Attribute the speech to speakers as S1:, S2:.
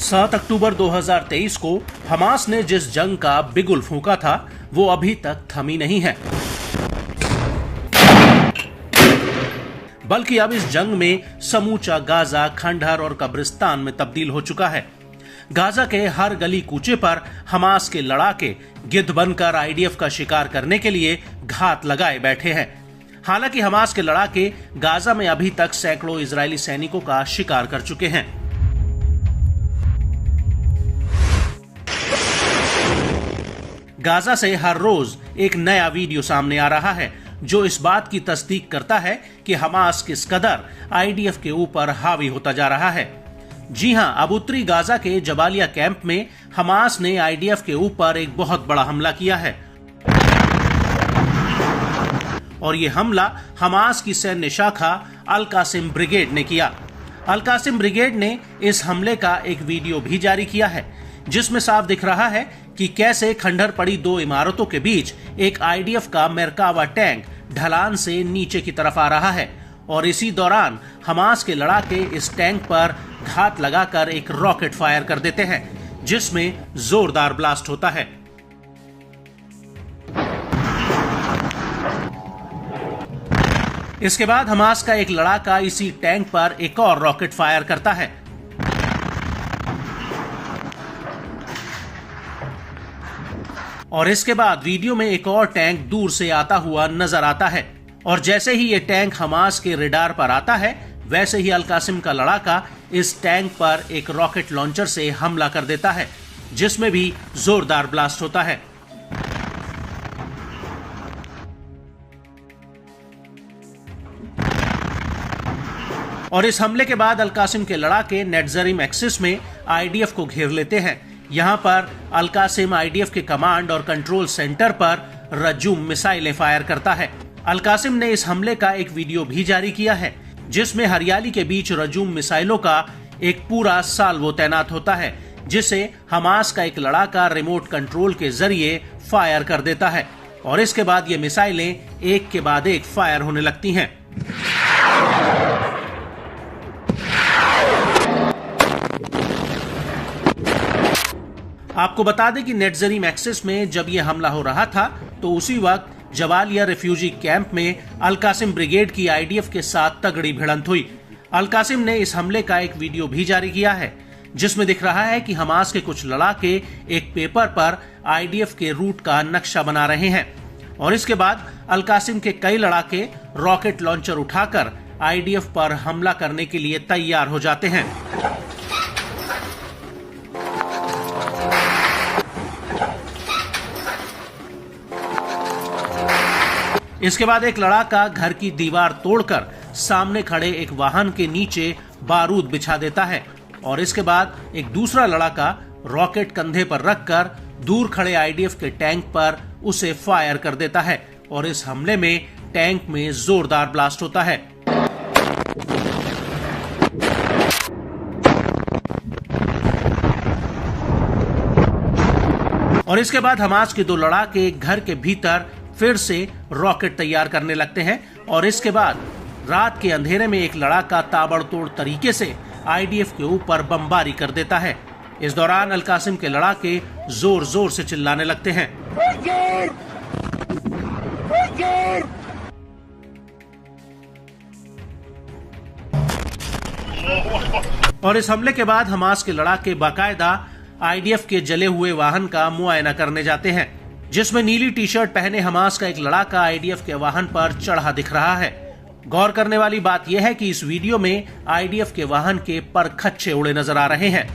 S1: 7 अक्टूबर 2023 को हमास ने जिस जंग का बिगुल फूंका था वो अभी तक थमी नहीं है, बल्कि अब इस जंग में समूचा गाजा खंडहर और कब्रिस्तान में तब्दील हो चुका है। गाजा के हर गली कूचे पर हमास के लड़ाके गिद्ध बनकर आईडीएफ का शिकार करने के लिए घात लगाए बैठे हैं। हालांकि हमास के लड़ाके गाजा में अभी तक सैकड़ों इजरायली सैनिकों का शिकार कर चुके हैं। गाजा से हर रोज एक नया वीडियो सामने आ रहा है जो इस बात की तस्दीक करता है कि हमास किस कदर आईडीएफ के ऊपर हावी होता जा रहा है। जी हां, अब उत्तरी गाजा के जबालिया कैंप में हमास ने आईडीएफ के ऊपर एक बहुत बड़ा हमला किया है और यह हमला हमास की सैन्य शाखा अल कासिम ब्रिगेड ने किया। अल कासिम ब्रिगेड ने इस हमले का एक वीडियो भी जारी किया है जिसमें साफ दिख रहा है कि कैसे खंडहर पड़ी दो इमारतों के बीच एक आईडीएफ का मेरकावा टैंक ढलान से नीचे की तरफ आ रहा है और इसी दौरान हमास के लड़ाके इस टैंक पर घात लगाकर एक रॉकेट फायर कर देते हैं जिसमें जोरदार ब्लास्ट होता है। इसके बाद हमास का एक लड़ाका इसी टैंक पर एक और रॉकेट फायर करता है और इसके बाद वीडियो में एक और टैंक दूर से आता हुआ नजर आता है और जैसे ही ये टैंक हमास के रडार पर आता है वैसे ही अल कासिम का लड़ाका इस टैंक पर एक रॉकेट लॉन्चर से हमला कर देता है जिसमें भी जोरदार ब्लास्ट होता है। और इस हमले के बाद अल कासिम के लड़ाके नेटजरिम एक्सिस में आईडीएफ को घेर लेते हैं। यहां पर अल कासिम आईडीएफ के कमांड और कंट्रोल सेंटर पर रजूम मिसाइलें फायर करता है। अल कासिम ने इस हमले का एक वीडियो भी जारी किया है जिसमें हरियाली के बीच रजूम मिसाइलों का एक पूरा साल्वो तैनात होता है जिसे हमास का एक लड़ाका रिमोट कंट्रोल के जरिए फायर कर देता है और इसके बाद ये मिसाइलें एक के बाद एक फायर होने लगती हैं। आपको बता दें कि नेटजरिम एक्सिस में जब यह हमला हो रहा था तो उसी वक्त जबालिया रिफ्यूजी कैंप में अल कासिम ब्रिगेड की आईडीएफ के साथ तगड़ी भिड़ंत हुई। अल कासिम ने इस हमले का एक वीडियो भी जारी किया है जिसमें दिख रहा है कि हमास के कुछ लड़ाके एक पेपर पर आईडीएफ के रूट का नक्शा बना रहे हैं और इसके बाद अल कासिम के कई लड़ाके रॉकेट लॉन्चर उठाकर आईडीएफ पर हमला करने के लिए तैयार हो जाते हैं। इसके बाद एक लड़ाका घर की दीवार तोड़कर सामने खड़े एक वाहन के नीचे बारूद बिछा देता है और इसके बाद एक दूसरा लड़ाका रॉकेट कंधे पर रखकर दूर खड़े आईडीएफ के टैंक पर उसे फायर कर देता है और इस हमले में टैंक में जोरदार ब्लास्ट होता है। और इसके बाद हमास के दो लड़ाके घर के भीतर फिर से रॉकेट तैयार करने लगते हैं और इसके बाद रात के अंधेरे में एक लड़ाका ताबड़तोड़ तरीके से आईडीएफ के ऊपर बमबारी कर देता है। इस दौरान अल कासिम के लड़ाके जोर जोर से चिल्लाने लगते हैं और इस हमले के बाद हमास के लड़ाके बाकायदा आईडीएफ के जले हुए वाहन का मुआयना करने जाते हैं जिसमें नीली टी शर्ट पहने हमास का एक लड़ाका आईडीएफ के वाहन पर चढ़ा दिख रहा है। गौर करने वाली बात यह है कि इस वीडियो में आईडीएफ के वाहन के पर खच्चे उड़े नजर आ रहे हैं।